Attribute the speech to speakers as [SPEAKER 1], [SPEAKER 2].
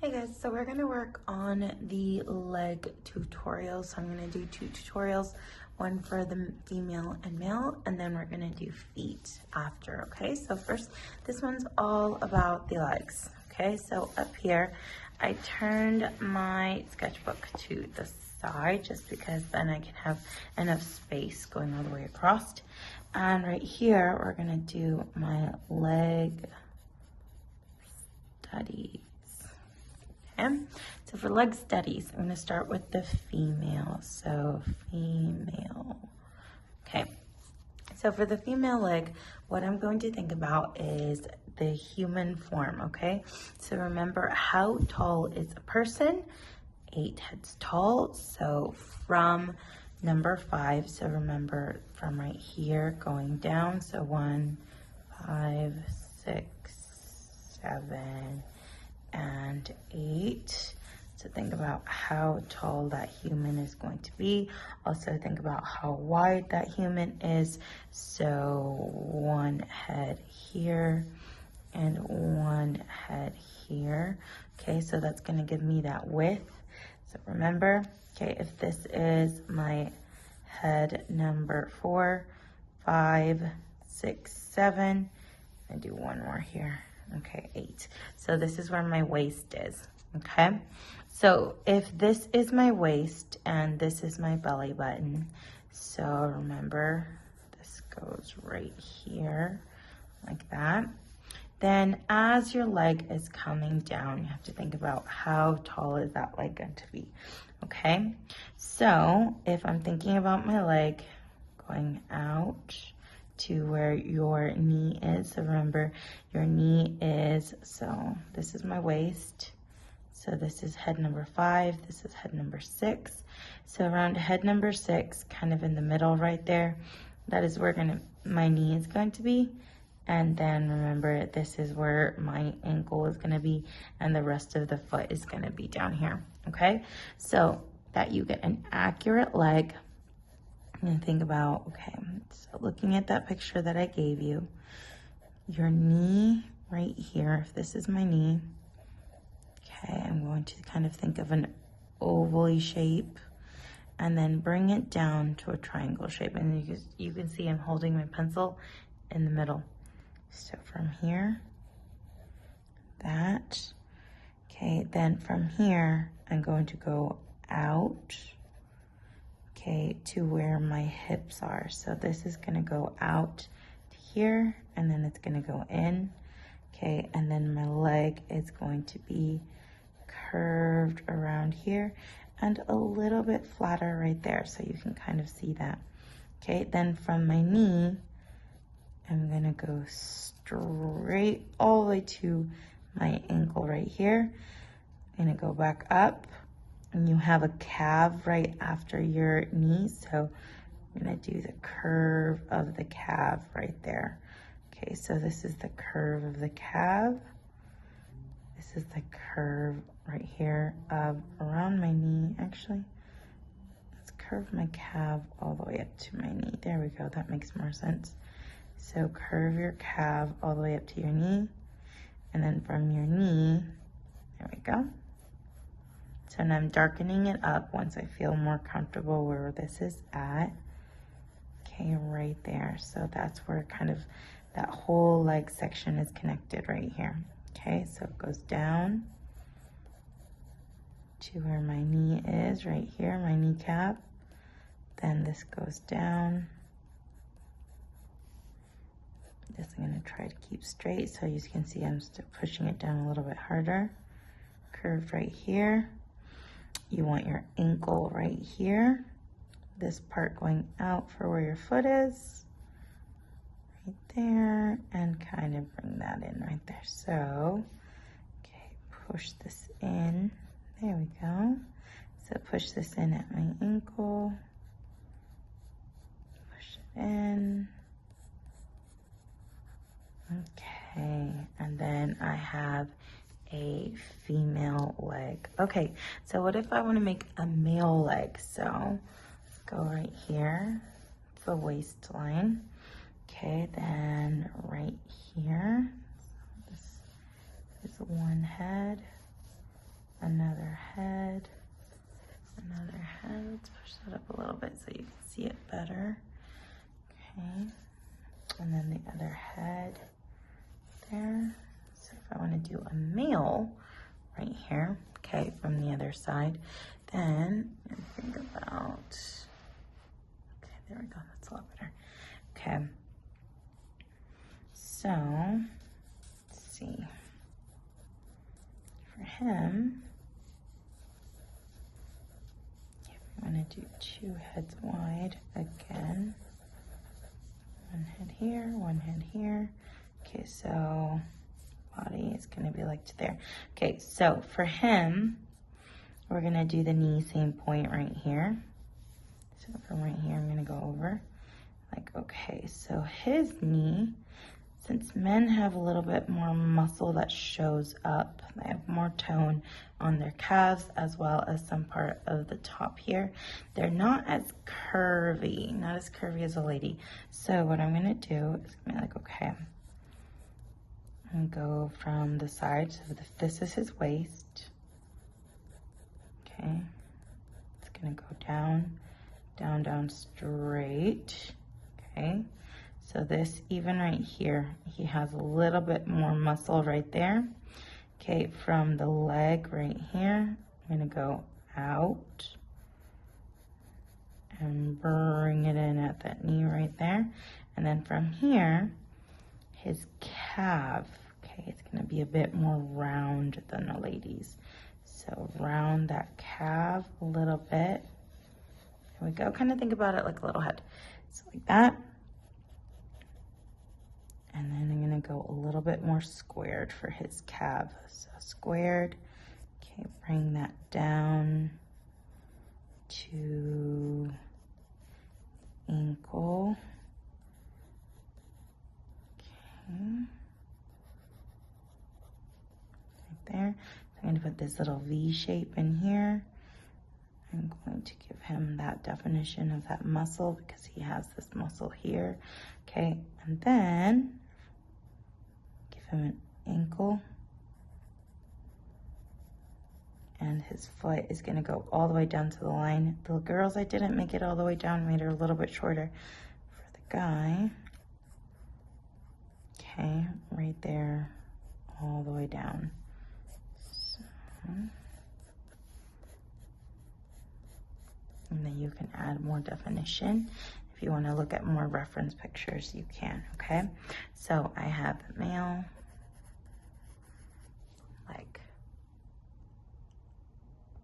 [SPEAKER 1] Hey guys, so we're gonna work on the leg tutorial. So I'm gonna do two tutorials, one for the female and male, and then we're gonna do feet after, okay? So first, this one's all about the legs, okay? So up here, I turned my sketchbook to the side just because then I can have enough space going all the way across. And right here, we're gonna do my leg studies. Okay. So for leg studies, I'm going to start with the female. So female. Okay. So for the female leg, what I'm going to think about is the human form, okay? So remember, how tall is a person? 8 heads tall. So from number 5, so remember from right here going down. So 1, 5, 6, 7, and 8. So think about how tall that human is going to be. Also think about how wide that human is. So 1 head here and 1 head here. Okay, so that's going to give me that width. So remember, okay, if this is my head number 4, 5, 6, 7, I do one more here. Okay, 8. So this is where my waist is, okay? So if this is my waist and this is my belly button, so remember, this goes right here, like that. Then as your leg is coming down, you have to think about how tall is that leg going to be, okay? So if I'm thinking about my leg going out to where your knee is. So remember, your knee is, so this is my waist. So this is head number 5, this is head number 6. So around head number 6, kind of in the middle right there, that is where my knee is going to be. And then remember, this is where my ankle is gonna be, and the rest of the foot is gonna be down here, okay? So that you get an accurate leg. And think about, okay, so looking at that picture that I gave you, your knee right here, if this is my knee, okay, I'm going to kind of think of an oval shape and then bring it down to a triangle shape. And you can see I'm holding my pencil in the middle. So from here, that, okay, then from here, I'm going to go out, okay, to where my hips are. So this is gonna go out to here, and then it's gonna go in, okay, and then my leg is going to be curved around here and a little bit flatter right there, so you can kind of see that. Okay, then from my knee, I'm gonna go straight all the way to my ankle right here. I'm gonna go back up, and you have a calf right after your knee, so I'm gonna do the curve of the calf right there. Okay, so this is the curve of the calf. This is the curve right here of around my knee. Actually, let's curve my calf all the way up to my knee. There we go, that makes more sense. So curve your calf all the way up to your knee, and then from your knee, there we go. So now I'm darkening it up once I feel more comfortable where this is at. Okay, right there. So that's where kind of that whole leg section is connected right here. Okay, so it goes down to where my knee is right here, my kneecap. Then this goes down. This I'm gonna try to keep straight, so you can see I'm still pushing it down a little bit harder. Curved right here. You want your ankle right here. This part going out for where your foot is. Right there, and kind of bring that in right there. So, okay, push this in. There we go. So push this in at my ankle. Push it in. Okay, and then I have a female leg. Okay, so what if I want to make a male leg? So let's go right here, the waistline. Okay, then right here, so this is one head, bit so you can see it better. Okay, and then the other head there. So if I want to do a male right here, okay, from the other side, then think about, okay, there we go, that's a lot better. Okay, so let's see, for him, I'm going to do 2 heads wide again. 1 head here, 1 head here. Okay, so body is going to be like to there. Okay, so for him, we're going to do the knee, same point right here. So from right here, I'm going to go over. Like, okay, so his knee, since men have a little bit more muscle that shows up, they have more tone on their calves as well as some part of the top here. They're not as curvy, not as curvy as a lady. So what I'm gonna do is I'm gonna like, okay, and go from the side. So this is his waist. Okay, it's gonna go down, down, down, straight. Okay. So this, even right here, he has a little bit more muscle right there. Okay, from the leg right here, I'm gonna go out and bring it in at that knee right there. And then from here, his calf, okay, it's gonna be a bit more round than the ladies. So round that calf a little bit. There we go, kind of think about it like a little head. So like that. And then I'm gonna go a little bit more squared for his calf. So squared, okay, bring that down to ankle. Okay, right there. So I'm gonna put this little V shape in here. I'm going to give him that definition of that muscle because he has this muscle here. Okay, and then give him an ankle. And his foot is gonna go all the way down to the line. The girls, I didn't make it all the way down, made her a little bit shorter. For the guy, okay, right there, all the way down. So, and then you can add more definition. If you want to look at more reference pictures, you can, okay? So I have male, leg.